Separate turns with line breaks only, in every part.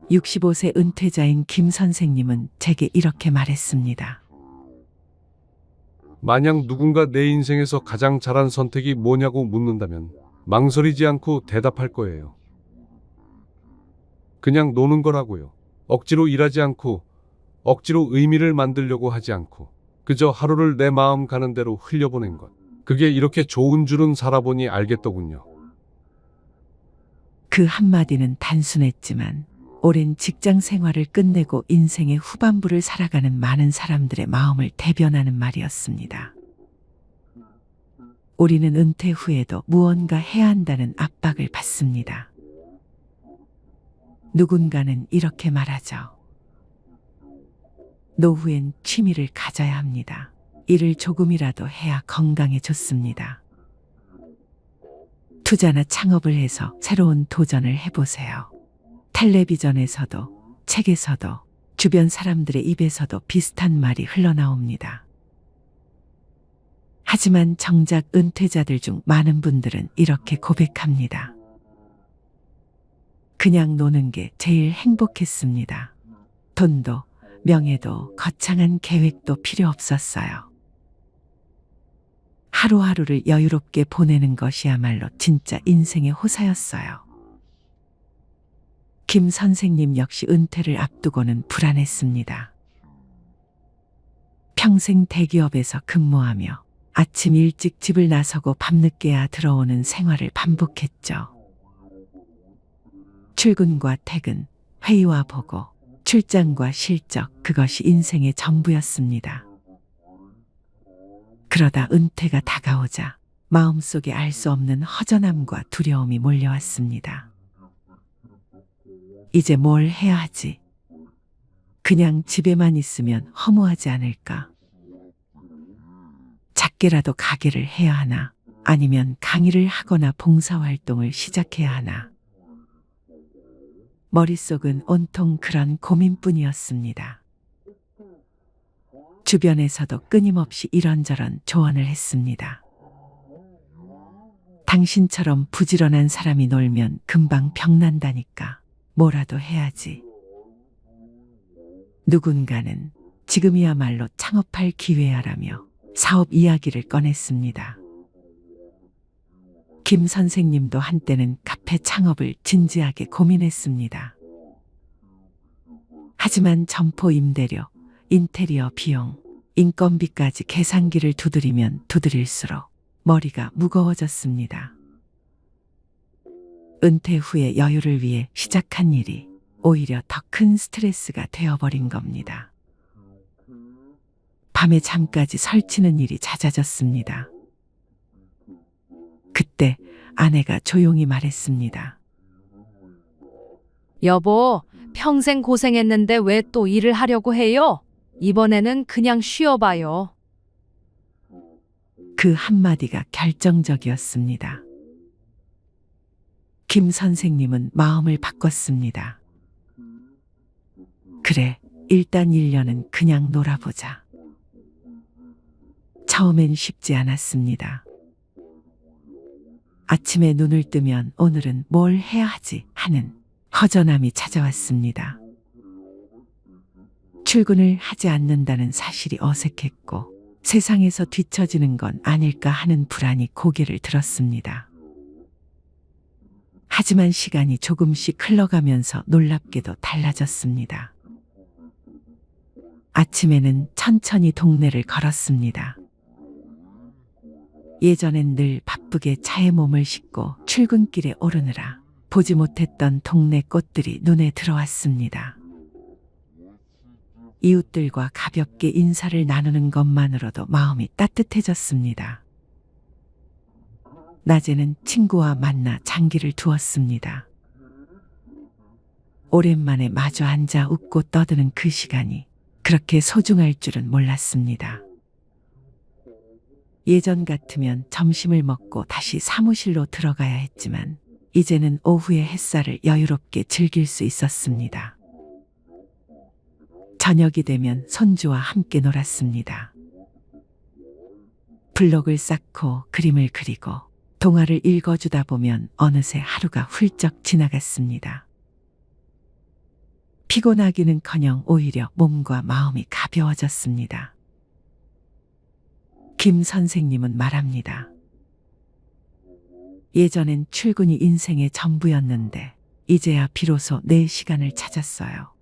65세 은퇴자인 김 선생님은 제게 이렇게 말했습니다.
만약 누군가 내 인생에서 가장 잘한 선택이 뭐냐고 묻는다면 망설이지 않고 대답할 거예요. 그냥 노는 거라고요. 억지로 일하지 않고, 억지로 의미를 만들려고 하지 않고, 그저 하루를 내 마음 가는 대로 흘려보낸 것. 그게 이렇게 좋은 줄은 살아보니 알겠더군요.
그 한마디는 단순했지만 오랜 직장 생활을 끝내고 인생의 후반부를 살아가는 많은 사람들의 마음을 대변하는 말이었습니다. 우리는 은퇴 후에도 무언가 해야 한다는 압박을 받습니다. 누군가는 이렇게 말하죠. 노후엔 취미를 가져야 합니다. 일을 조금이라도 해야 건강에 좋습니다. 투자나 창업을 해서 새로운 도전을 해보세요. 텔레비전에서도, 책에서도, 주변 사람들의 입에서도 비슷한 말이 흘러나옵니다. 하지만 정작 은퇴자들 중 많은 분들은 이렇게 고백합니다. 그냥 노는 게 제일 행복했습니다. 돈도, 명예도, 거창한 계획도 필요 없었어요. 하루하루를 여유롭게 보내는 것이야말로 진짜 인생의 호사였어요. 김 선생님 역시 은퇴를 앞두고는 불안했습니다. 평생 대기업에서 근무하며 아침 일찍 집을 나서고 밤늦게야 들어오는 생활을 반복했죠. 출근과 퇴근, 회의와 보고, 출장과 실적, 그것이 인생의 전부였습니다. 그러다 은퇴가 다가오자 마음속에 알 수 없는 허전함과 두려움이 몰려왔습니다. 이제 뭘 해야 하지? 그냥 집에만 있으면 허무하지 않을까? 작게라도 가게를 해야 하나? 아니면 강의를 하거나 봉사활동을 시작해야 하나? 머릿속은 온통 그런 고민뿐이었습니다. 주변에서도 끊임없이 이런저런 조언을 했습니다. 당신처럼 부지런한 사람이 놀면 금방 병난다니까 뭐라도 해야지. 누군가는 지금이야말로 창업할 기회야라며 사업 이야기를 꺼냈습니다. 김 선생님도 한때는 카페 창업을 진지하게 고민했습니다. 하지만 점포 임대료, 인테리어 비용, 인건비까지 계산기를 두드리면 두드릴수록 머리가 무거워졌습니다. 은퇴 후에 여유를 위해 시작한 일이 오히려 더 큰 스트레스가 되어버린 겁니다. 밤에 잠까지 설치는 일이 잦아졌습니다. 그때 아내가 조용히 말했습니다.
여보, 평생 고생했는데 왜 또 일을 하려고 해요? 이번에는 그냥 쉬어봐요.
그 한마디가 결정적이었습니다. 김 선생님은 마음을 바꿨습니다. 그래, 일단 1년은 그냥 놀아보자. 처음엔 쉽지 않았습니다. 아침에 눈을 뜨면 오늘은 뭘 해야 하지 하는 허전함이 찾아왔습니다. 출근을 하지 않는다는 사실이 어색했고 세상에서 뒤처지는 건 아닐까 하는 불안이 고개를 들었습니다. 하지만 시간이 조금씩 흘러가면서 놀랍게도 달라졌습니다. 아침에는 천천히 동네를 걸었습니다. 예전엔 늘 바쁘게 차에 몸을 싣고 출근길에 오르느라 보지 못했던 동네 꽃들이 눈에 들어왔습니다. 이웃들과 가볍게 인사를 나누는 것만으로도 마음이 따뜻해졌습니다. 낮에는 친구와 만나 장기를 두었습니다. 오랜만에 마주 앉아 웃고 떠드는 그 시간이 그렇게 소중할 줄은 몰랐습니다. 예전 같으면 점심을 먹고 다시 사무실로 들어가야 했지만 이제는 오후의 햇살을 여유롭게 즐길 수 있었습니다. 저녁이 되면 손주와 함께 놀았습니다. 블록을 쌓고 그림을 그리고 동화를 읽어주다 보면 어느새 하루가 훌쩍 지나갔습니다. 피곤하기는커녕 오히려 몸과 마음이 가벼워졌습니다. 김 선생님은 말합니다. 예전엔 출근이 인생의 전부였는데 이제야 비로소 내 시간을 찾았어요.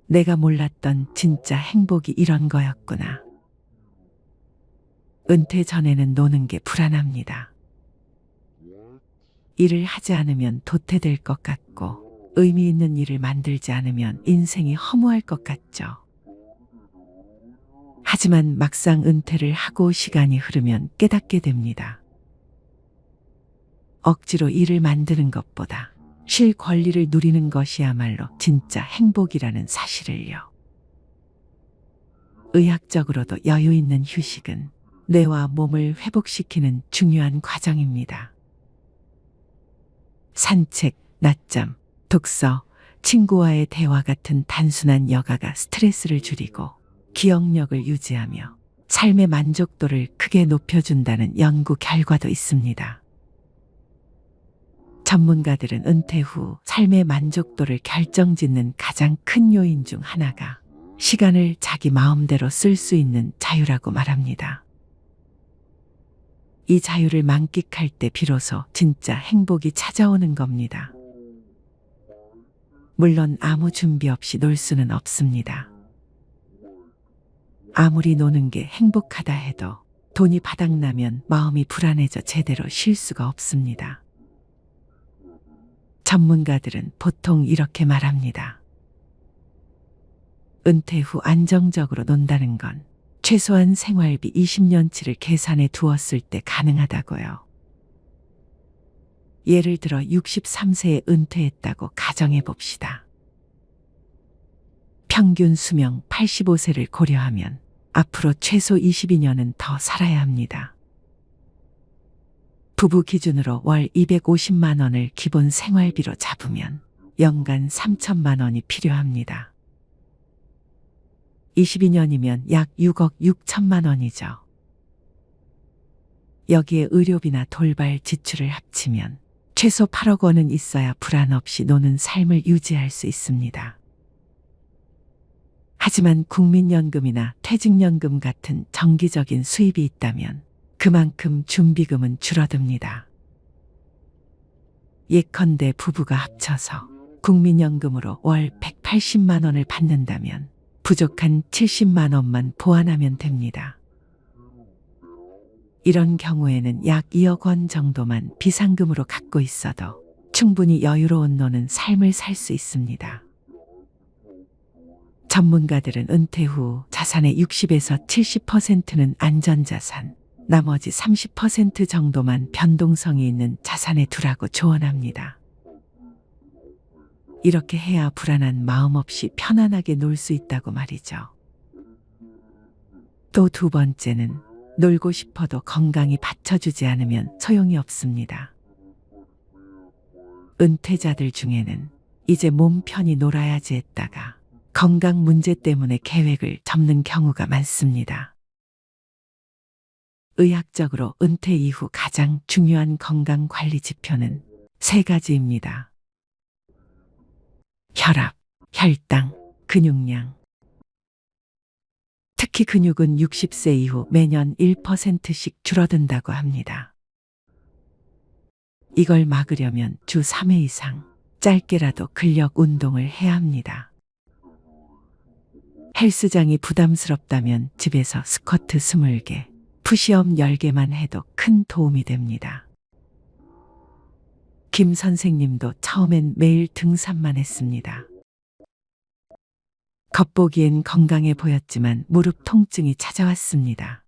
내가 몰랐던 진짜 행복이 이런 거였구나. 은퇴 전에는 노는 게 불안합니다. 일을 하지 않으면 도태될 것 같고 의미 있는 일을 만들지 않으면 인생이 허무할 것 같죠. 하지만 막상 은퇴를 하고 시간이 흐르면 깨닫게 됩니다. 억지로 일을 만드는 것보다 쉴 권리를 누리는 것이야말로 진짜 행복이라는 사실을요. 의학적으로도 여유 있는 휴식은 뇌와 몸을 회복시키는 중요한 과정입니다. 산책, 낮잠, 독서, 친구와의 대화 같은 단순한 여가가 스트레스를 줄이고 기억력을 유지하며 삶의 만족도를 크게 높여준다는 연구 결과도 있습니다. 전문가들은 은퇴 후 삶의 만족도를 결정짓는 가장 큰 요인 중 하나가 시간을 자기 마음대로 쓸 수 있는 자유라고 말합니다. 이 자유를 만끽할 때 비로소 진짜 행복이 찾아오는 겁니다. 물론 아무 준비 없이 놀 수는 없습니다. 아무리 노는 게 행복하다 해도 돈이 바닥나면 마음이 불안해져 제대로 쉴 수가 없습니다. 전문가들은 보통 이렇게 말합니다. 은퇴 후 안정적으로 논다는 건 최소한 생활비 20년치를 계산해 두었을 때 가능하다고요. 예를 들어 63세에 은퇴했다고 가정해 봅시다. 평균 수명 85세를 고려하면 앞으로 최소 22년은 더 살아야 합니다. 부부 기준으로 월 250만 원을 기본 생활비로 잡으면 연간 3천만 원이 필요합니다. 22년이면 약 6억 6천만 원이죠. 여기에 의료비나 돌발 지출을 합치면 최소 8억 원은 있어야 불안 없이 노는 삶을 유지할 수 있습니다. 하지만 국민연금이나 퇴직연금 같은 정기적인 수입이 있다면 그만큼 준비금은 줄어듭니다. 예컨대 부부가 합쳐서 국민연금으로 월 180만 원을 받는다면 부족한 70만 원만 보완하면 됩니다. 이런 경우에는 약 2억 원 정도만 비상금으로 갖고 있어도 충분히 여유로운 노는 삶을 살 수 있습니다. 전문가들은 은퇴 후 자산의 60에서 70%는 안전자산, 나머지 30% 정도만 변동성이 있는 자산에 두라고 조언합니다. 이렇게 해야 불안한 마음 없이 편안하게 놀 수 있다고 말이죠. 또 두 번째는 놀고 싶어도 건강이 받쳐주지 않으면 소용이 없습니다. 은퇴자들 중에는 이제 몸 편히 놀아야지 했다가 건강 문제 때문에 계획을 접는 경우가 많습니다. 의학적으로 은퇴 이후 가장 중요한 건강 관리 지표는 3가지입니다. 혈압, 혈당, 근육량. 특히 근육은 60세 이후 매년 1%씩 줄어든다고 합니다. 이걸 막으려면 주 3회 이상 짧게라도 근력 운동을 해야 합니다. 헬스장이 부담스럽다면 집에서 스쿼트 20개, 푸시업 10개만 해도 큰 도움이 됩니다. 김 선생님도 처음엔 매일 등산만 했습니다. 겉보기엔 건강해 보였지만 무릎 통증이 찾아왔습니다.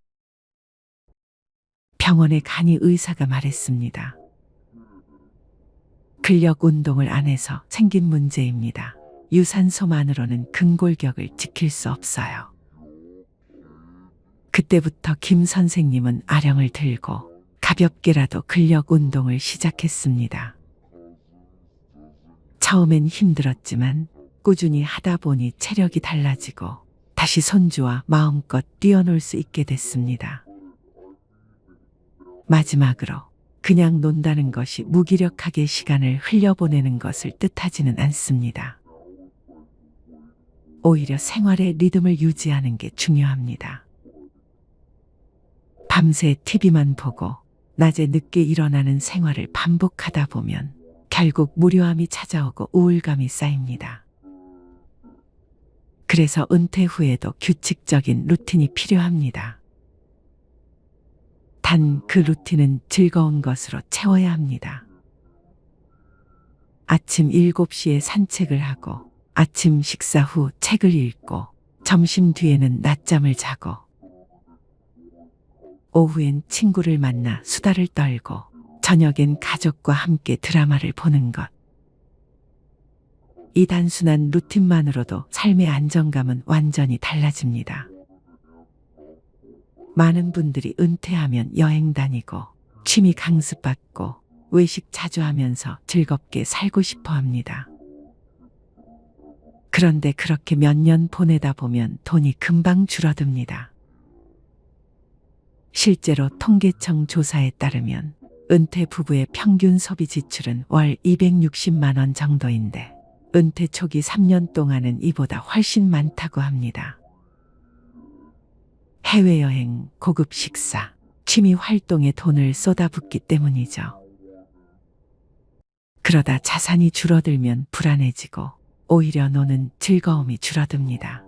병원에 가니 의사가 말했습니다. 근력 운동을 안 해서 생긴 문제입니다. 유산소만으로는 근골격을 지킬 수 없어요. 그때부터 김 선생님은 아령을 들고 가볍게라도 근력 운동을 시작했습니다. 처음엔 힘들었지만 꾸준히 하다 보니 체력이 달라지고 다시 손주와 마음껏 뛰어놀 수 있게 됐습니다. 마지막으로 그냥 논다는 것이 무기력하게 시간을 흘려보내는 것을 뜻하지는 않습니다. 오히려 생활의 리듬을 유지하는 게 중요합니다. 밤새 TV만 보고 낮에 늦게 일어나는 생활을 반복하다 보면 결국 무료함이 찾아오고 우울감이 쌓입니다. 그래서 은퇴 후에도 규칙적인 루틴이 필요합니다. 단 그 루틴은 즐거운 것으로 채워야 합니다. 아침 7시에 산책을 하고 아침 식사 후 책을 읽고 점심 뒤에는 낮잠을 자고 오후엔 친구를 만나 수다를 떨고 저녁엔 가족과 함께 드라마를 보는 것. 이 단순한 루틴만으로도 삶의 안정감은 완전히 달라집니다. 많은 분들이 은퇴하면 여행 다니고 취미 강습받고 외식 자주 하면서 즐겁게 살고 싶어 합니다. 그런데 그렇게 몇 년 보내다 보면 돈이 금방 줄어듭니다. 실제로 통계청 조사에 따르면 은퇴 부부의 평균 소비 지출은 월 260만 원 정도인데 은퇴 초기 3년 동안은 이보다 훨씬 많다고 합니다. 해외여행, 고급 식사, 취미 활동에 돈을 쏟아붓기 때문이죠. 그러다 자산이 줄어들면 불안해지고 오히려 노는 즐거움이 줄어듭니다.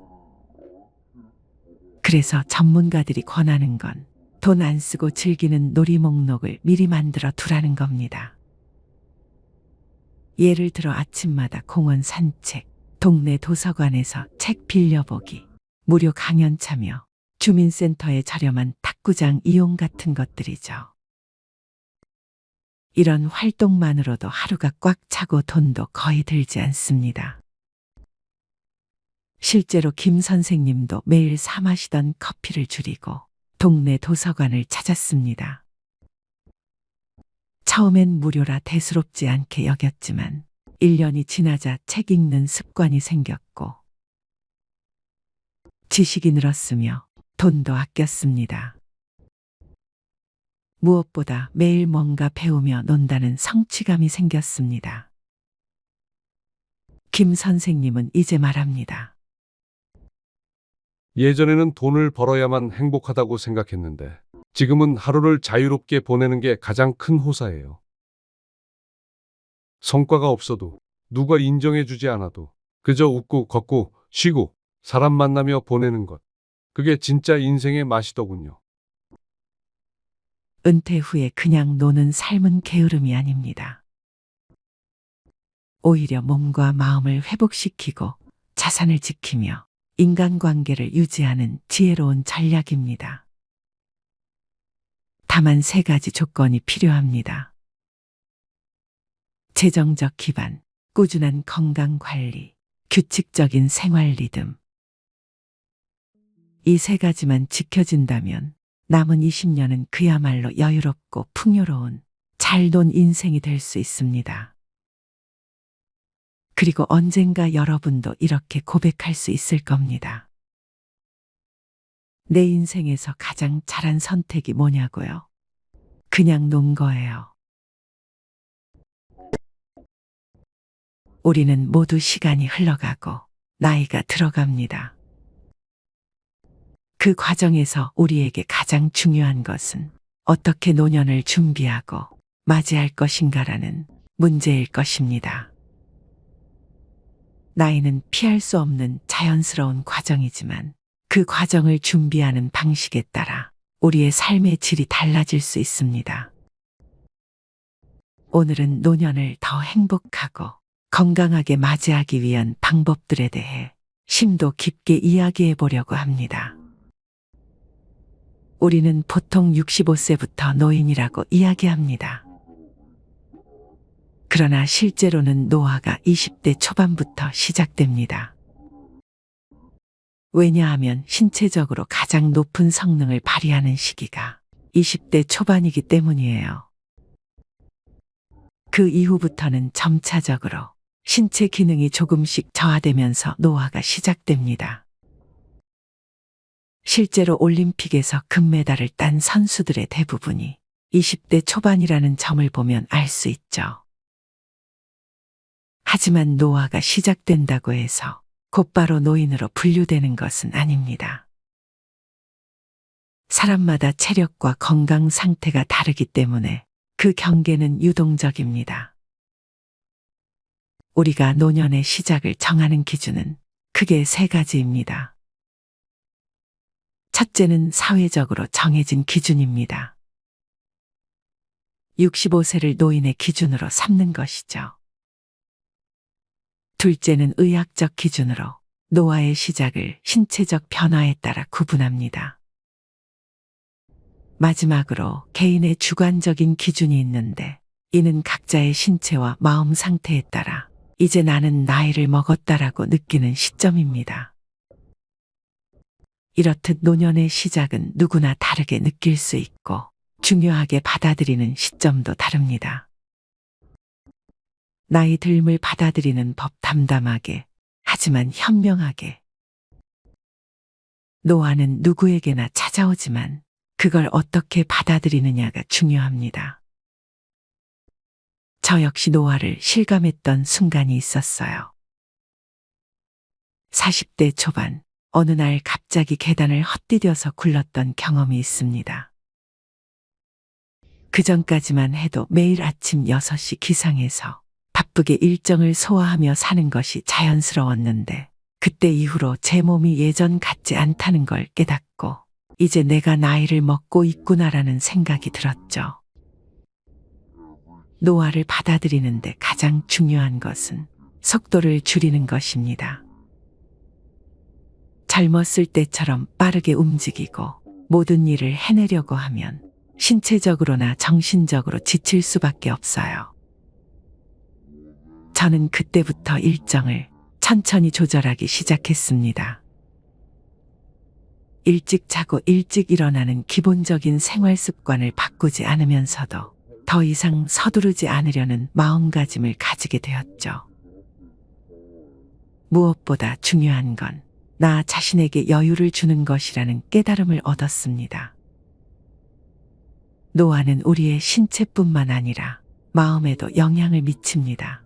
그래서 전문가들이 권하는 건 돈 안 쓰고 즐기는 놀이 목록을 미리 만들어 두라는 겁니다. 예를 들어 아침마다 공원 산책, 동네 도서관에서 책 빌려보기, 무료 강연 참여, 주민센터의 저렴한 탁구장 이용 같은 것들이죠. 이런 활동만으로도 하루가 꽉 차고 돈도 거의 들지 않습니다. 실제로 김 선생님도 매일 사 마시던 커피를 줄이고 동네 도서관을 찾았습니다. 처음엔 무료라 대수롭지 않게 여겼지만 1년이 지나자 책 읽는 습관이 생겼고 지식이 늘었으며 돈도 아꼈습니다. 무엇보다 매일 뭔가 배우며 논다는 성취감이 생겼습니다. 김 선생님은 이제 말합니다.
예전에는 돈을 벌어야만 행복하다고 생각했는데 지금은 하루를 자유롭게 보내는 게 가장 큰 호사예요. 성과가 없어도 누가 인정해주지 않아도 그저 웃고 걷고 쉬고 사람 만나며 보내는 것. 그게 진짜 인생의 맛이더군요.
은퇴 후에 그냥 노는 삶은 게으름이 아닙니다. 오히려 몸과 마음을 회복시키고 자산을 지키며 인간관계를 유지하는 지혜로운 전략입니다. 다만 3가지 조건이 필요합니다. 재정적 기반, 꾸준한 건강관리, 규칙적인 생활 리듬. 이 3가지만 지켜진다면 남은 20년은 그야말로 여유롭고 풍요로운 잘 논 인생이 될 수 있습니다. 그리고 언젠가 여러분도 이렇게 고백할 수 있을 겁니다. 내 인생에서 가장 잘한 선택이 뭐냐고요? 그냥 논 거예요. 우리는 모두 시간이 흘러가고 나이가 들어갑니다. 그 과정에서 우리에게 가장 중요한 것은 어떻게 노년을 준비하고 맞이할 것인가라는 문제일 것입니다. 나이는 피할 수 없는 자연스러운 과정이지만 그 과정을 준비하는 방식에 따라 우리의 삶의 질이 달라질 수 있습니다. 오늘은 노년을 더 행복하고 건강하게 맞이하기 위한 방법들에 대해 심도 깊게 이야기해 보려고 합니다. 우리는 보통 65세부터 노인이라고 이야기합니다. 그러나 실제로는 노화가 20대 초반부터 시작됩니다. 왜냐하면 신체적으로 가장 높은 성능을 발휘하는 시기가 20대 초반이기 때문이에요. 그 이후부터는 점차적으로 신체 기능이 조금씩 저하되면서 노화가 시작됩니다. 실제로 올림픽에서 금메달을 딴 선수들의 대부분이 20대 초반이라는 점을 보면 알 수 있죠. 하지만 노화가 시작된다고 해서 곧바로 노인으로 분류되는 것은 아닙니다. 사람마다 체력과 건강 상태가 다르기 때문에 그 경계는 유동적입니다. 우리가 노년의 시작을 정하는 기준은 크게 세 가지입니다. 첫째는 사회적으로 정해진 기준입니다. 65세를 노인의 기준으로 삼는 것이죠. 둘째는 의학적 기준으로 노화의 시작을 신체적 변화에 따라 구분합니다. 마지막으로 개인의 주관적인 기준이 있는데 이는 각자의 신체와 마음 상태에 따라 이제 나는 나이를 먹었다라고 느끼는 시점입니다. 이렇듯 노년의 시작은 누구나 다르게 느낄 수 있고 중요하게 받아들이는 시점도 다릅니다. 나이 듦을 받아들이는 법 담담하게, 하지만 현명하게. 노화는 누구에게나 찾아오지만 그걸 어떻게 받아들이느냐가 중요합니다. 저 역시 노화를 실감했던 순간이 있었어요. 40대 초반, 어느 날 갑자기 계단을 헛디뎌서 굴렀던 경험이 있습니다. 그전까지만 해도 매일 아침 6시 기상해서 바쁘게 일정을 소화하며 사는 것이 자연스러웠는데 그때 이후로 제 몸이 예전 같지 않다는 걸 깨닫고 이제 내가 나이를 먹고 있구나라는 생각이 들었죠. 노화를 받아들이는데 가장 중요한 것은 속도를 줄이는 것입니다. 젊었을 때처럼 빠르게 움직이고 모든 일을 해내려고 하면 신체적으로나 정신적으로 지칠 수밖에 없어요. 저는 그때부터 일정을 천천히 조절하기 시작했습니다. 일찍 자고 일찍 일어나는 기본적인 생활 습관을 바꾸지 않으면서도 더 이상 서두르지 않으려는 마음가짐을 가지게 되었죠. 무엇보다 중요한 건 나 자신에게 여유를 주는 것이라는 깨달음을 얻었습니다. 노화는 우리의 신체뿐만 아니라 마음에도 영향을 미칩니다.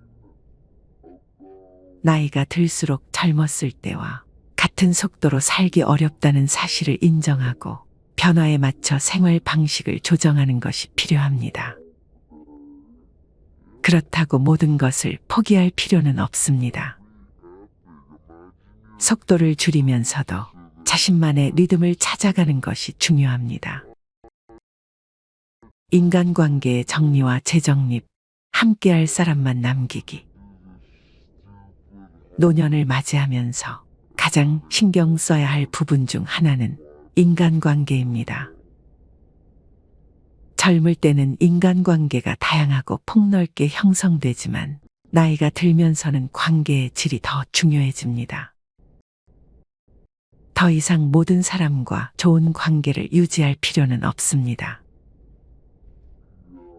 나이가 들수록 젊었을 때와 같은 속도로 살기 어렵다는 사실을 인정하고 변화에 맞춰 생활 방식을 조정하는 것이 필요합니다. 그렇다고 모든 것을 포기할 필요는 없습니다. 속도를 줄이면서도 자신만의 리듬을 찾아가는 것이 중요합니다. 인간관계의 정리와 재정립, 함께할 사람만 남기기. 노년을 맞이하면서 가장 신경 써야 할 부분 중 하나는 인간관계입니다. 젊을 때는 인간관계가 다양하고 폭넓게 형성되지만 나이가 들면서는 관계의 질이 더 중요해집니다. 더 이상 모든 사람과 좋은 관계를 유지할 필요는 없습니다.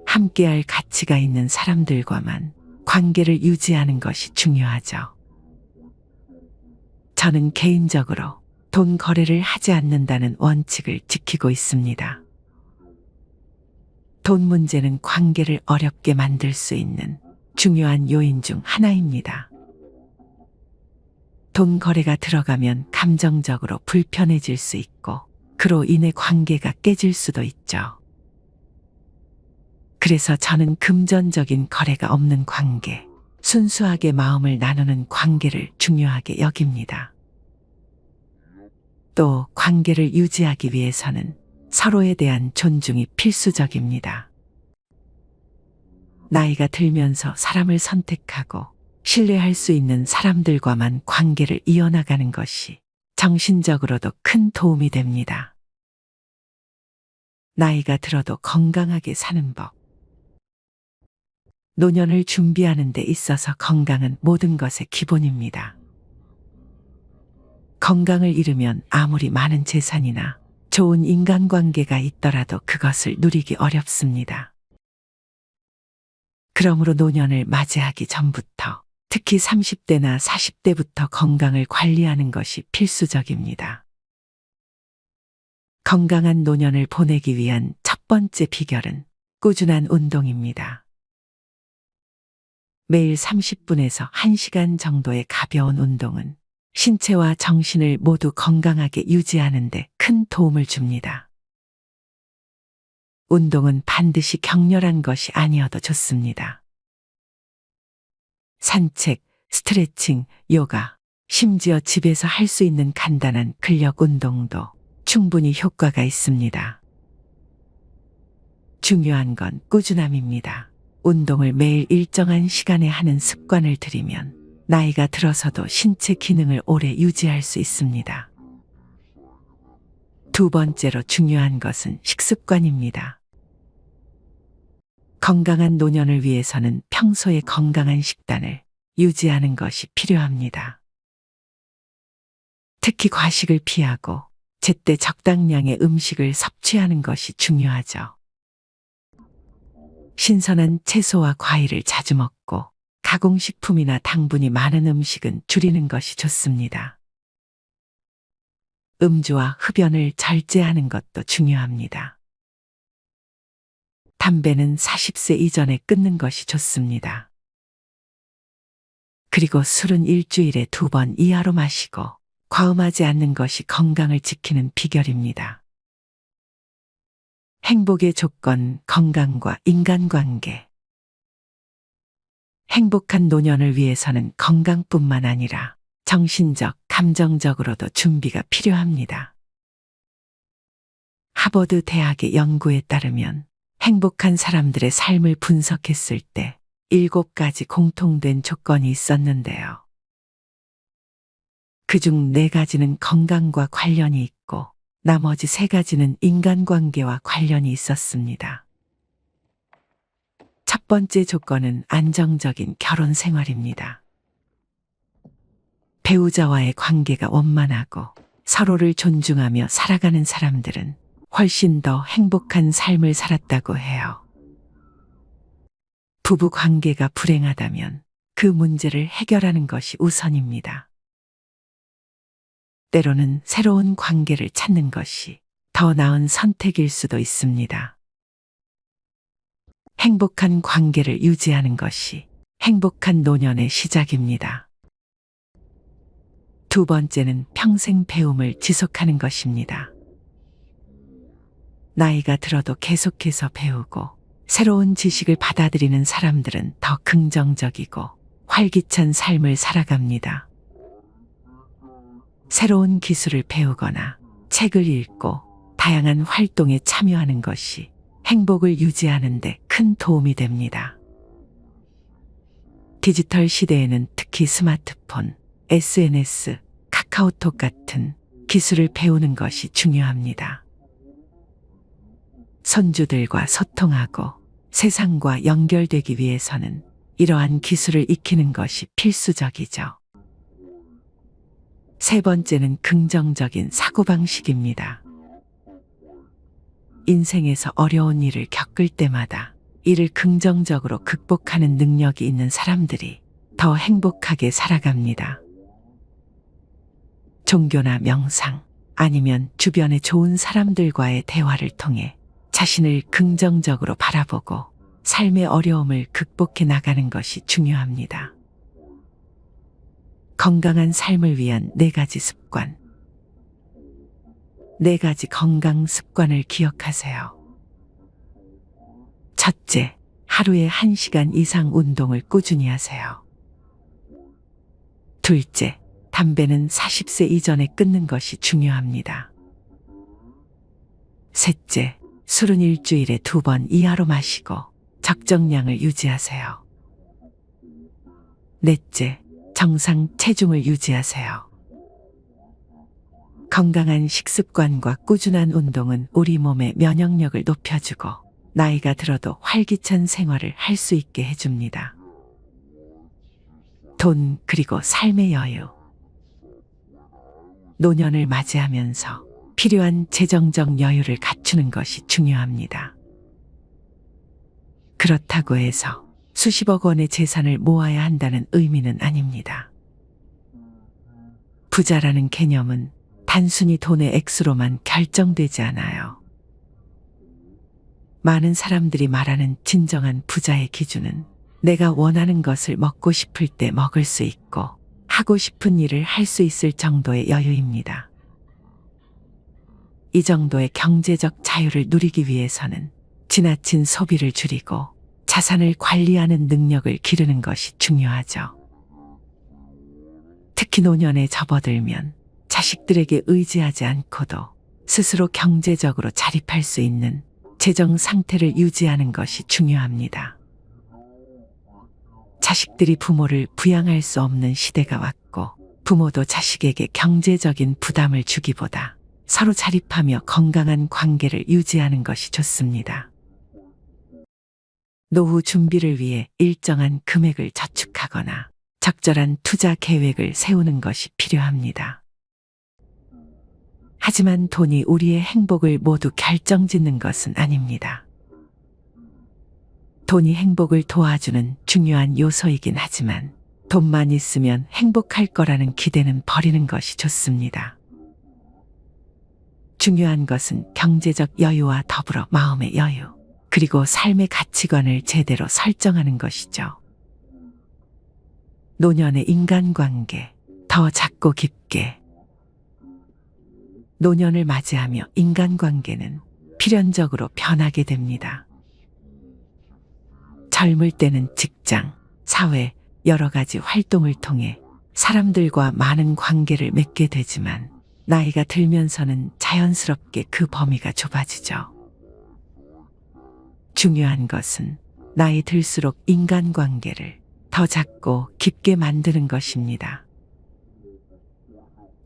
함께할 가치가 있는 사람들과만 관계를 유지하는 것이 중요하죠. 저는 개인적으로 돈 거래를 하지 않는다는 원칙을 지키고 있습니다. 돈 문제는 관계를 어렵게 만들 수 있는 중요한 요인 중 하나입니다. 돈 거래가 들어가면 감정적으로 불편해질 수 있고 그로 인해 관계가 깨질 수도 있죠. 그래서 저는 금전적인 거래가 없는 관계, 순수하게 마음을 나누는 관계를 중요하게 여깁니다. 또 관계를 유지하기 위해서는 서로에 대한 존중이 필수적입니다. 나이가 들면서 사람을 선택하고 신뢰할 수 있는 사람들과만 관계를 이어나가는 것이 정신적으로도 큰 도움이 됩니다. 나이가 들어도 건강하게 사는 법. 노년을 준비하는 데 있어서 건강은 모든 것의 기본입니다. 건강을 잃으면 아무리 많은 재산이나 좋은 인간관계가 있더라도 그것을 누리기 어렵습니다. 그러므로 노년을 맞이하기 전부터 특히 30대나 40대부터 건강을 관리하는 것이 필수적입니다. 건강한 노년을 보내기 위한 첫 번째 비결은 꾸준한 운동입니다. 매일 30분에서 1시간 정도의 가벼운 운동은 신체와 정신을 모두 건강하게 유지하는 데 큰 도움을 줍니다. 운동은 반드시 격렬한 것이 아니어도 좋습니다. 산책, 스트레칭, 요가, 심지어 집에서 할 수 있는 간단한 근력 운동도 충분히 효과가 있습니다. 중요한 건 꾸준함입니다. 운동을 매일 일정한 시간에 하는 습관을 들이면 나이가 들어서도 신체 기능을 오래 유지할 수 있습니다. 두 번째로 중요한 것은 식습관입니다. 건강한 노년을 위해서는 평소에 건강한 식단을 유지하는 것이 필요합니다. 특히 과식을 피하고 제때 적당량의 음식을 섭취하는 것이 중요하죠. 신선한 채소와 과일을 자주 먹고 가공식품이나 당분이 많은 음식은 줄이는 것이 좋습니다. 음주와 흡연을 절제하는 것도 중요합니다. 담배는 40세 이전에 끊는 것이 좋습니다. 그리고 술은 일주일에 2번 이하로 마시고 과음하지 않는 것이 건강을 지키는 비결입니다. 행복의 조건, 건강과 인간관계. 행복한 노년을 위해서는 건강뿐만 아니라 정신적, 감정적으로도 준비가 필요합니다. 하버드 대학의 연구에 따르면 행복한 사람들의 삶을 분석했을 때 7가지 공통된 조건이 있었는데요. 그중 4가지는 건강과 관련이 있고 나머지 3가지는 인간관계와 관련이 있었습니다. 첫 번째 조건은 안정적인 결혼 생활입니다. 배우자와의 관계가 원만하고 서로를 존중하며 살아가는 사람들은 훨씬 더 행복한 삶을 살았다고 해요. 부부 관계가 불행하다면 그 문제를 해결하는 것이 우선입니다. 때로는 새로운 관계를 찾는 것이 더 나은 선택일 수도 있습니다. 행복한 관계를 유지하는 것이 행복한 노년의 시작입니다. 두 번째는 평생 배움을 지속하는 것입니다. 나이가 들어도 계속해서 배우고 새로운 지식을 받아들이는 사람들은 더 긍정적이고 활기찬 삶을 살아갑니다. 새로운 기술을 배우거나 책을 읽고 다양한 활동에 참여하는 것이 행복을 유지하는 데 큰 도움이 됩니다. 디지털 시대에는 특히 스마트폰, SNS, 카카오톡 같은 기술을 배우는 것이 중요합니다. 손주들과 소통하고 세상과 연결되기 위해서는 이러한 기술을 익히는 것이 필수적이죠. 세 번째는 긍정적인 사고방식입니다. 인생에서 어려운 일을 겪을 때마다 이를 긍정적으로 극복하는 능력이 있는 사람들이 더 행복하게 살아갑니다. 종교나 명상 아니면 주변의 좋은 사람들과의 대화를 통해 자신을 긍정적으로 바라보고 삶의 어려움을 극복해 나가는 것이 중요합니다. 건강한 삶을 위한 4가지 습관. 4가지 건강 습관을 기억하세요. 첫째, 하루에 1시간 이상 운동을 꾸준히 하세요. 둘째, 담배는 40세 이전에 끊는 것이 중요합니다. 셋째, 술은 일주일에 2번 이하로 마시고 적정량을 유지하세요. 넷째, 정상 체중을 유지하세요. 건강한 식습관과 꾸준한 운동은 우리 몸의 면역력을 높여주고 나이가 들어도 활기찬 생활을 할 수 있게 해줍니다. 돈 그리고 삶의 여유. 노년을 맞이하면서 필요한 재정적 여유를 갖추는 것이 중요합니다. 그렇다고 해서 수십억 원의 재산을 모아야 한다는 의미는 아닙니다. 부자라는 개념은 단순히 돈의 액수로만 결정되지 않아요. 많은 사람들이 말하는 진정한 부자의 기준은 내가 원하는 것을 먹고 싶을 때 먹을 수 있고 하고 싶은 일을 할 수 있을 정도의 여유입니다. 이 정도의 경제적 자유를 누리기 위해서는 지나친 소비를 줄이고 자산을 관리하는 능력을 기르는 것이 중요하죠. 특히 노년에 접어들면 자식들에게 의지하지 않고도 스스로 경제적으로 자립할 수 있는 재정 상태를 유지하는 것이 중요합니다. 자식들이 부모를 부양할 수 없는 시대가 왔고 부모도 자식에게 경제적인 부담을 주기보다 서로 자립하며 건강한 관계를 유지하는 것이 좋습니다. 노후 준비를 위해 일정한 금액을 저축하거나 적절한 투자 계획을 세우는 것이 필요합니다. 하지만 돈이 우리의 행복을 모두 결정짓는 것은 아닙니다. 돈이 행복을 도와주는 중요한 요소이긴 하지만 돈만 있으면 행복할 거라는 기대는 버리는 것이 좋습니다. 중요한 것은 경제적 여유와 더불어 마음의 여유, 그리고 삶의 가치관을 제대로 설정하는 것이죠. 노년의 인간관계, 더 작고 깊게. 노년을 맞이하며 인간관계는 필연적으로 변하게 됩니다. 젊을 때는 직장, 사회, 여러 가지 활동을 통해 사람들과 많은 관계를 맺게 되지만 나이가 들면서는 자연스럽게 그 범위가 좁아지죠. 중요한 것은 나이 들수록 인간관계를 더 작고 깊게 만드는 것입니다.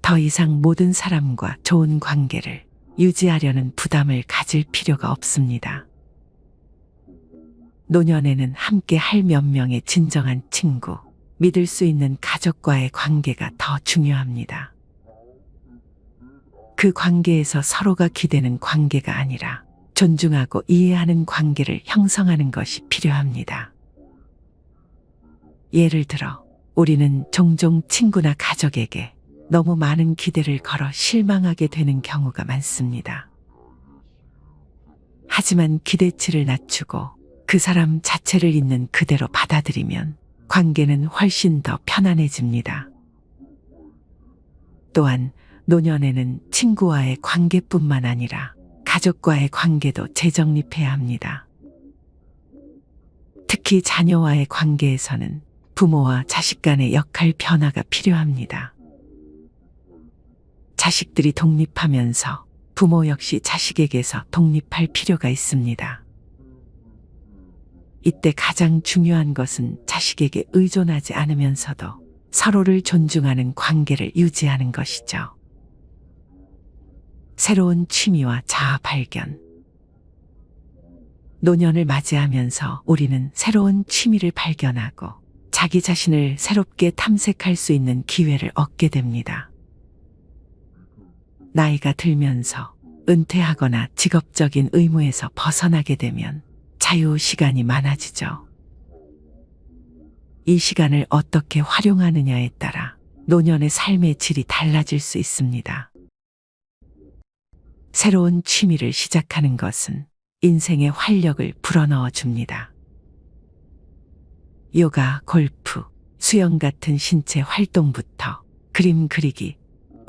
더 이상 모든 사람과 좋은 관계를 유지하려는 부담을 가질 필요가 없습니다. 노년에는 함께 할 몇 명의 진정한 친구, 믿을 수 있는 가족과의 관계가 더 중요합니다. 그 관계에서 서로가 기대는 관계가 아니라 존중하고 이해하는 관계를 형성하는 것이 필요합니다. 예를 들어 우리는 종종 친구나 가족에게 너무 많은 기대를 걸어 실망하게 되는 경우가 많습니다. 하지만 기대치를 낮추고 그 사람 자체를 있는 그대로 받아들이면 관계는 훨씬 더 편안해집니다. 또한 노년에는 친구와의 관계뿐만 아니라 가족과의 관계도 재정립해야 합니다. 특히 자녀와의 관계에서는 부모와 자식 간의 역할 변화가 필요합니다. 자식들이 독립하면서 부모 역시 자식에게서 독립할 필요가 있습니다. 이때 가장 중요한 것은 자식에게 의존하지 않으면서도 서로를 존중하는 관계를 유지하는 것이죠. 새로운 취미와 자아 발견. 노년을 맞이하면서 우리는 새로운 취미를 발견하고 자기 자신을 새롭게 탐색할 수 있는 기회를 얻게 됩니다. 나이가 들면서 은퇴하거나 직업적인 의무에서 벗어나게 되면 자유 시간이 많아지죠. 이 시간을 어떻게 활용하느냐에 따라 노년의 삶의 질이 달라질 수 있습니다. 새로운 취미를 시작하는 것은 인생의 활력을 불어넣어 줍니다. 요가, 골프, 수영 같은 신체 활동부터 그림 그리기,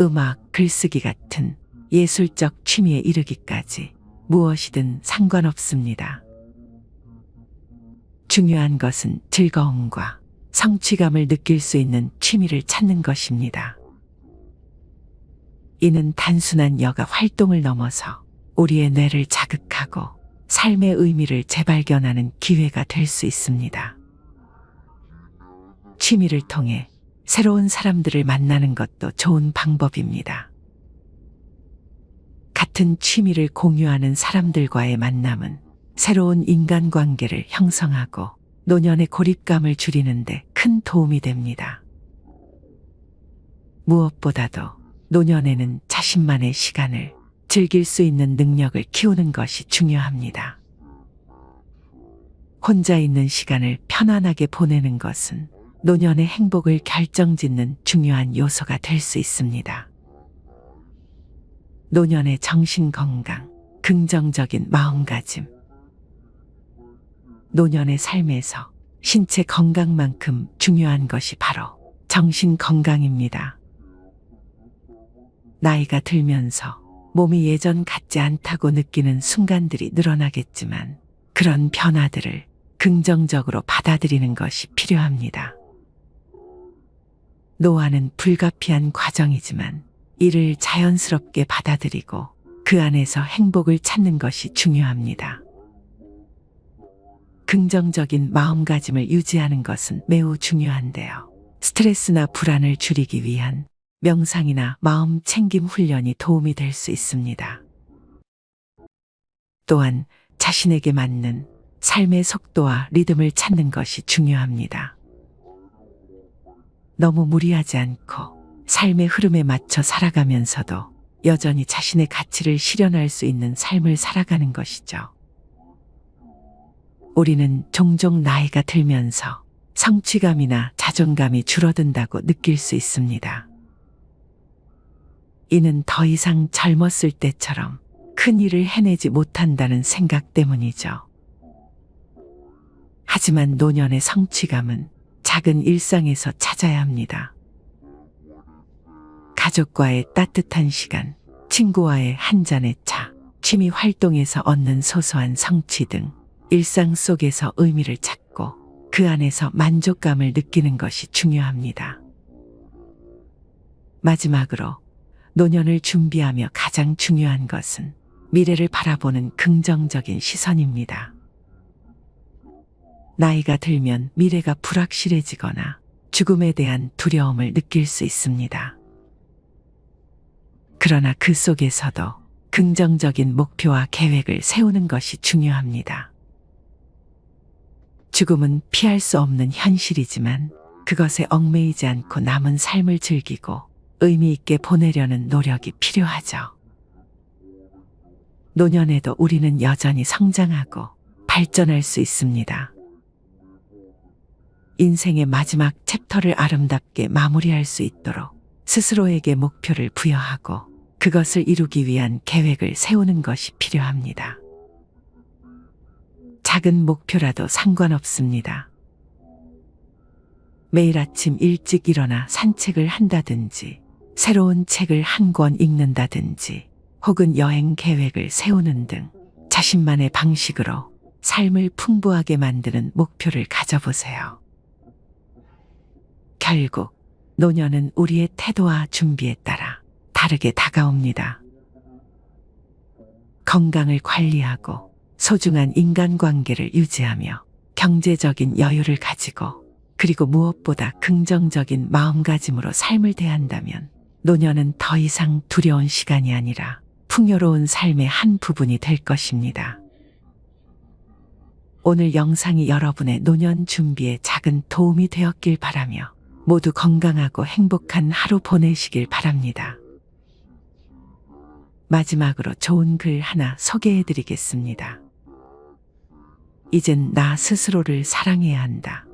음악, 글쓰기 같은 예술적 취미에 이르기까지 무엇이든 상관없습니다. 중요한 것은 즐거움과 성취감을 느낄 수 있는 취미를 찾는 것입니다. 이는 단순한 여가 활동을 넘어서 우리의 뇌를 자극하고 삶의 의미를 재발견하는 기회가 될 수 있습니다. 취미를 통해 새로운 사람들을 만나는 것도 좋은 방법입니다. 같은 취미를 공유하는 사람들과의 만남은 새로운 인간관계를 형성하고 노년의 고립감을 줄이는 데 큰 도움이 됩니다. 무엇보다도 노년에는 자신만의 시간을 즐길 수 있는 능력을 키우는 것이 중요합니다. 혼자 있는 시간을 편안하게 보내는 것은 노년의 행복을 결정짓는 중요한 요소가 될 수 있습니다. 노년의 정신건강, 긍정적인 마음가짐. 노년의 삶에서 신체 건강만큼 중요한 것이 바로 정신 건강입니다. 나이가 들면서 몸이 예전 같지 않다고 느끼는 순간들이 늘어나겠지만 그런 변화들을 긍정적으로 받아들이는 것이 필요합니다. 노화는 불가피한 과정이지만 이를 자연스럽게 받아들이고 그 안에서 행복을 찾는 것이 중요합니다. 긍정적인 마음가짐을 유지하는 것은 매우 중요한데요. 스트레스나 불안을 줄이기 위한 명상이나 마음 챙김 훈련이 도움이 될 수 있습니다. 또한 자신에게 맞는 삶의 속도와 리듬을 찾는 것이 중요합니다. 너무 무리하지 않고 삶의 흐름에 맞춰 살아가면서도 여전히 자신의 가치를 실현할 수 있는 삶을 살아가는 것이죠. 우리는 종종 나이가 들면서 성취감이나 자존감이 줄어든다고 느낄 수 있습니다. 이는 더 이상 젊었을 때처럼 큰 일을 해내지 못한다는 생각 때문이죠. 하지만 노년의 성취감은 작은 일상에서 찾아야 합니다. 가족과의 따뜻한 시간, 친구와의 한 잔의 차, 취미 활동에서 얻는 소소한 성취 등 일상 속에서 의미를 찾고 그 안에서 만족감을 느끼는 것이 중요합니다. 마지막으로 노년을 준비하며 가장 중요한 것은 미래를 바라보는 긍정적인 시선입니다. 나이가 들면 미래가 불확실해지거나 죽음에 대한 두려움을 느낄 수 있습니다. 그러나 그 속에서도 긍정적인 목표와 계획을 세우는 것이 중요합니다. 죽음은 피할 수 없는 현실이지만 그것에 얽매이지 않고 남은 삶을 즐기고 의미 있게 보내려는 노력이 필요하죠. 노년에도 우리는 여전히 성장하고 발전할 수 있습니다. 인생의 마지막 챕터를 아름답게 마무리할 수 있도록 스스로에게 목표를 부여하고 그것을 이루기 위한 계획을 세우는 것이 필요합니다. 작은 목표라도 상관없습니다. 매일 아침 일찍 일어나 산책을 한다든지, 새로운 책을 한 권 읽는다든지, 혹은 여행 계획을 세우는 등 자신만의 방식으로 삶을 풍부하게 만드는 목표를 가져보세요. 결국 노년은 우리의 태도와 준비에 따라 다르게 다가옵니다. 건강을 관리하고 소중한 인간관계를 유지하며 경제적인 여유를 가지고 그리고 무엇보다 긍정적인 마음가짐으로 삶을 대한다면 노년은 더 이상 두려운 시간이 아니라 풍요로운 삶의 한 부분이 될 것입니다. 오늘 영상이 여러분의 노년 준비에 작은 도움이 되었길 바라며 모두 건강하고 행복한 하루 보내시길 바랍니다. 마지막으로 좋은 글 하나 소개해 드리겠습니다. 이젠 나 스스로를 사랑해야 한다.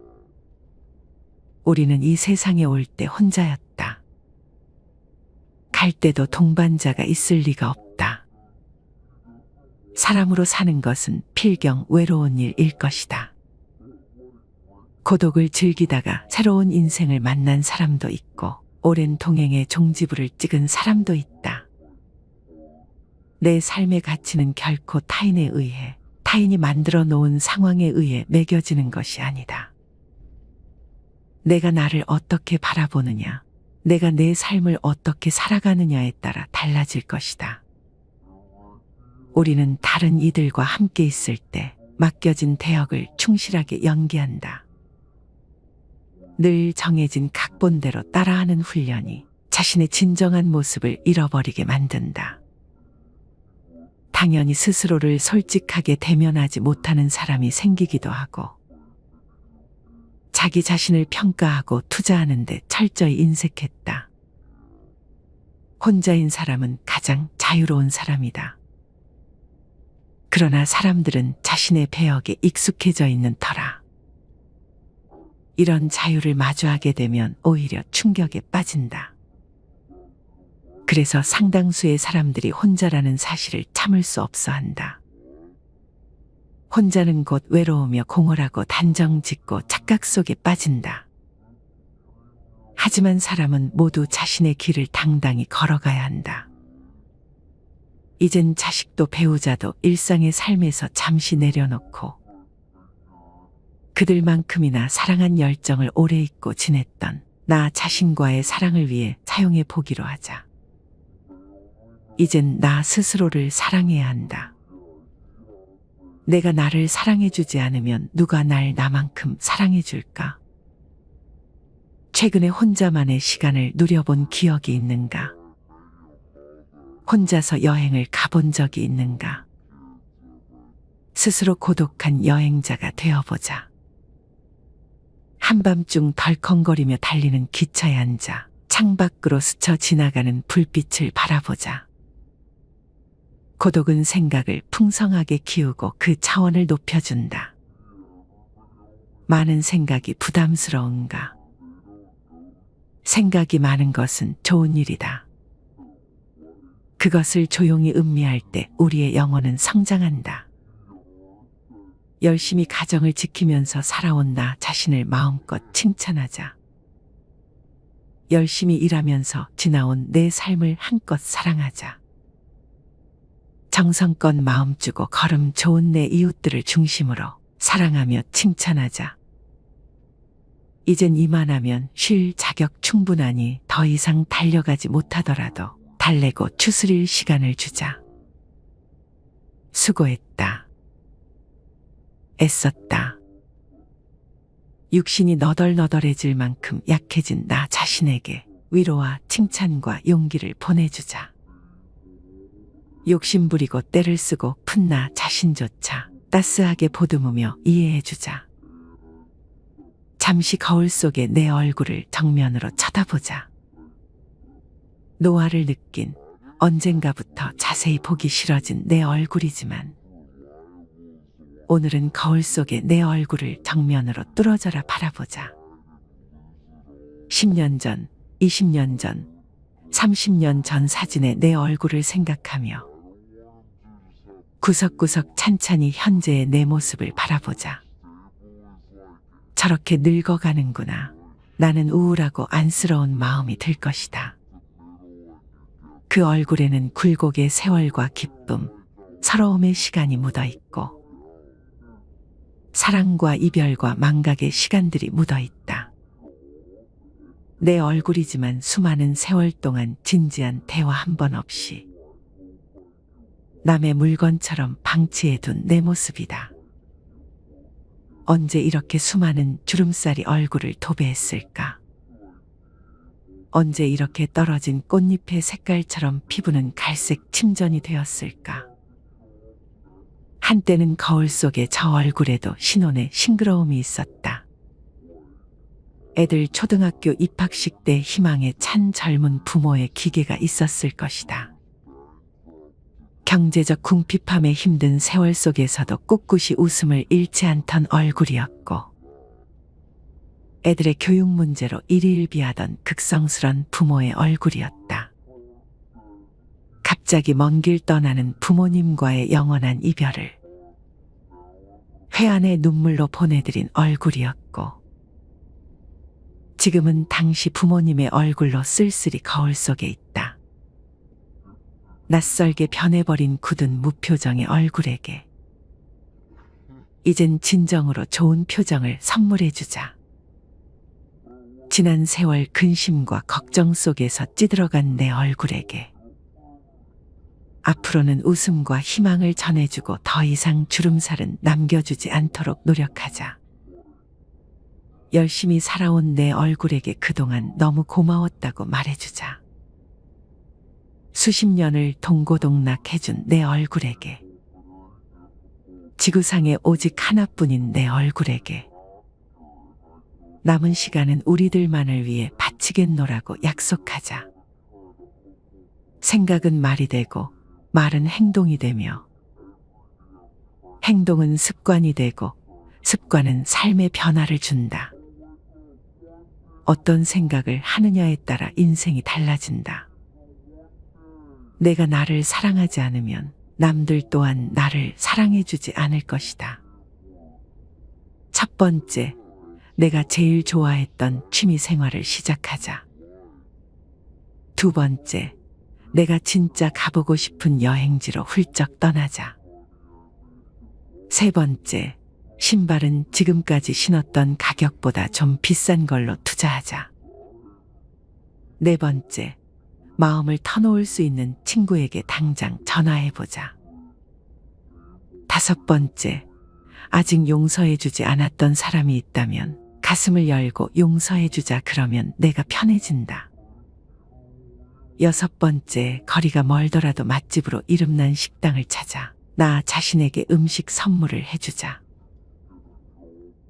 우리는 이 세상에 올 때 혼자였다. 갈 때도 동반자가 있을 리가 없다. 사람으로 사는 것은 필경 외로운 일일 것이다. 고독을 즐기다가 새로운 인생을 만난 사람도 있고 오랜 동행의 종지부를 찍은 사람도 있다. 내 삶의 가치는 결코 타인에 의해, 타인이 만들어 놓은 상황에 의해 매겨지는 것이 아니다. 내가 나를 어떻게 바라보느냐, 내가 내 삶을 어떻게 살아가느냐에 따라 달라질 것이다. 우리는 다른 이들과 함께 있을 때 맡겨진 대역을 충실하게 연기한다. 늘 정해진 각본대로 따라하는 훈련이 자신의 진정한 모습을 잃어버리게 만든다. 당연히 스스로를 솔직하게 대면하지 못하는 사람이 생기기도 하고 자기 자신을 평가하고 투자하는 데 철저히 인색했다. 혼자인 사람은 가장 자유로운 사람이다. 그러나 사람들은 자신의 배역에 익숙해져 있는 터라 이런 자유를 마주하게 되면 오히려 충격에 빠진다. 그래서 상당수의 사람들이 혼자라는 사실을 참을 수 없어 한다. 혼자는 곧 외로우며 공허하고 단정 짓고 착각 속에 빠진다. 하지만 사람은 모두 자신의 길을 당당히 걸어가야 한다. 이젠 자식도 배우자도 일상의 삶에서 잠시 내려놓고 그들만큼이나 사랑한 열정을 오래 잊고 지냈던 나 자신과의 사랑을 위해 사용해 보기로 하자. 이젠 나 스스로를 사랑해야 한다. 내가 나를 사랑해주지 않으면 누가 날 나만큼 사랑해줄까? 최근에 혼자만의 시간을 누려본 기억이 있는가? 혼자서 여행을 가본 적이 있는가? 스스로 고독한 여행자가 되어보자. 한밤중 덜컹거리며 달리는 기차에 앉아 창밖으로 스쳐 지나가는 불빛을 바라보자. 고독은 생각을 풍성하게 키우고 그 차원을 높여준다. 많은 생각이 부담스러운가? 생각이 많은 것은 좋은 일이다. 그것을 조용히 음미할 때 우리의 영혼은 성장한다. 열심히 가정을 지키면서 살아온 나 자신을 마음껏 칭찬하자. 열심히 일하면서 지나온 내 삶을 한껏 사랑하자. 정성껏 마음 주고 걸음 좋은 내 이웃들을 중심으로 사랑하며 칭찬하자. 이젠 이만하면 쉴 자격 충분하니 더 이상 달려가지 못하더라도 달래고 추스릴 시간을 주자. 수고했다. 애썼다. 육신이 너덜너덜해질 만큼 약해진 나 자신에게 위로와 칭찬과 용기를 보내주자. 욕심부리고 때를 쓰고 푼 나 자신조차 따스하게 보듬으며 이해해주자. 잠시 거울 속에 내 얼굴을 정면으로 쳐다보자. 노화를 느낀 언젠가부터 자세히 보기 싫어진 내 얼굴이지만 오늘은 거울 속에 내 얼굴을 정면으로 뚫어져라 바라보자. 10년 전, 20년 전, 30년 전 사진의 내 얼굴을 생각하며 구석구석 찬찬히 현재의 내 모습을 바라보자. 저렇게 늙어가는구나. 나는 우울하고 안쓰러운 마음이 들 것이다. 그 얼굴에는 굴곡의 세월과 기쁨, 서러움의 시간이 묻어 있고 사랑과 이별과 망각의 시간들이 묻어 있다. 내 얼굴이지만 수많은 세월 동안 진지한 대화 한 번 없이 남의 물건처럼 방치해둔 내 모습이다. 언제 이렇게 수많은 주름살이 얼굴을 도배했을까? 언제 이렇게 떨어진 꽃잎의 색깔처럼 피부는 갈색 침전이 되었을까? 한때는 거울 속에 저 얼굴에도 신혼의 싱그러움이 있었다. 애들 초등학교 입학식 때 희망에 찬 젊은 부모의 기계가 있었을 것이다. 경제적 궁핍함에 힘든 세월 속에서도 꿋꿋이 웃음을 잃지 않던 얼굴이었고 애들의 교육 문제로 일희일비하던 극성스런 부모의 얼굴이었다. 갑자기 먼 길 떠나는 부모님과의 영원한 이별을 회한의 눈물로 보내드린 얼굴이었고 지금은 당시 부모님의 얼굴로 쓸쓸히 거울 속에 있다. 낯설게 변해버린 굳은 무표정의 얼굴에게 이젠 진정으로 좋은 표정을 선물해주자. 지난 세월 근심과 걱정 속에서 찌들어간 내 얼굴에게 앞으로는 웃음과 희망을 전해주고 더 이상 주름살은 남겨주지 않도록 노력하자. 열심히 살아온 내 얼굴에게 그동안 너무 고마웠다고 말해주자. 수십 년을 동고동락해준 내 얼굴에게 지구상에 오직 하나뿐인 내 얼굴에게 남은 시간은 우리들만을 위해 바치겠노라고 약속하자. 생각은 말이 되고 말은 행동이 되며 행동은 습관이 되고 습관은 삶의 변화를 준다. 어떤 생각을 하느냐에 따라 인생이 달라진다. 내가 나를 사랑하지 않으면 남들 또한 나를 사랑해주지 않을 것이다. 첫 번째, 내가 제일 좋아했던 취미 생활을 시작하자. 두 번째, 내가 진짜 가보고 싶은 여행지로 훌쩍 떠나자. 세 번째, 신발은 지금까지 신었던 가격보다 좀 비싼 걸로 투자하자. 네 번째, 마음을 터놓을 수 있는 친구에게 당장 전화해보자. 다섯 번째, 아직 용서해주지 않았던 사람이 있다면 가슴을 열고 용서해주자. 그러면 내가 편해진다. 여섯 번째, 거리가 멀더라도 맛집으로 이름난 식당을 찾아 나 자신에게 음식 선물을 해주자.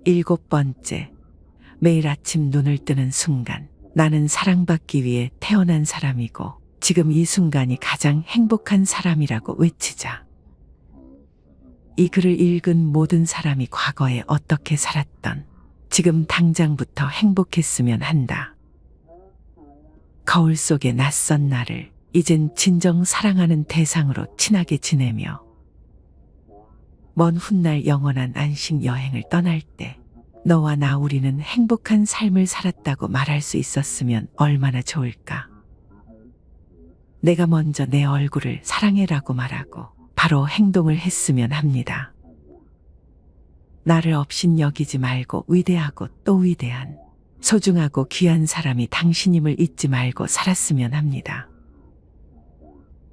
일곱 번째, 매일 아침 눈을 뜨는 순간 나는 사랑받기 위해 태어난 사람이고 지금 이 순간이 가장 행복한 사람이라고 외치자. 이 글을 읽은 모든 사람이 과거에 어떻게 살았던 지금 당장부터 행복했으면 한다. 거울 속의 낯선 나를 이젠 진정 사랑하는 대상으로 친하게 지내며 먼 훗날 영원한 안식 여행을 떠날 때 너와 나 우리는 행복한 삶을 살았다고 말할 수 있었으면 얼마나 좋을까. 내가 먼저 내 얼굴을 사랑해라고 말하고 바로 행동을 했으면 합니다. 나를 없인 여기지 말고 위대하고 또 위대한 소중하고 귀한 사람이 당신임을 잊지 말고 살았으면 합니다.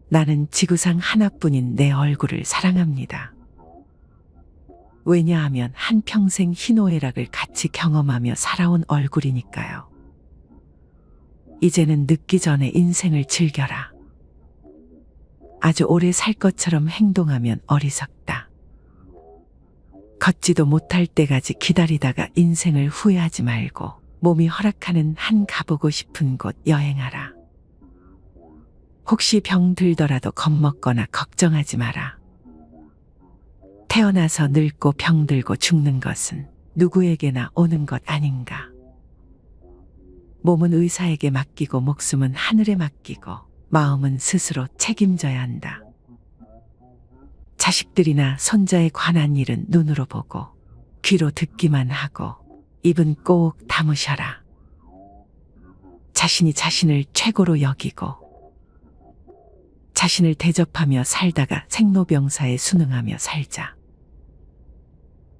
나는 지구상 하나뿐인 내 얼굴을 사랑합니다. 왜냐하면 한평생 희노애락을 같이 경험하며 살아온 얼굴이니까요. 이제는 늦기 전에 인생을 즐겨라. 아주 오래 살 것처럼 행동하면 어리석다. 걷지도 못할 때까지 기다리다가 인생을 후회하지 말고 몸이 허락하는 한 가보고 싶은 곳 여행하라. 혹시 병 들더라도 겁먹거나 걱정하지 마라. 태어나서 늙고 병들고 죽는 것은 누구에게나 오는 것 아닌가. 몸은 의사에게 맡기고 목숨은 하늘에 맡기고 마음은 스스로 책임져야 한다. 자식들이나 손자에 관한 일은 눈으로 보고 귀로 듣기만 하고 입은 꼭 다무셔라. 자신이 자신을 최고로 여기고 자신을 대접하며 살다가 생로병사에 순응하며 살자.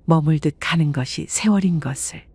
머물듯 가는 것이 세월인 것을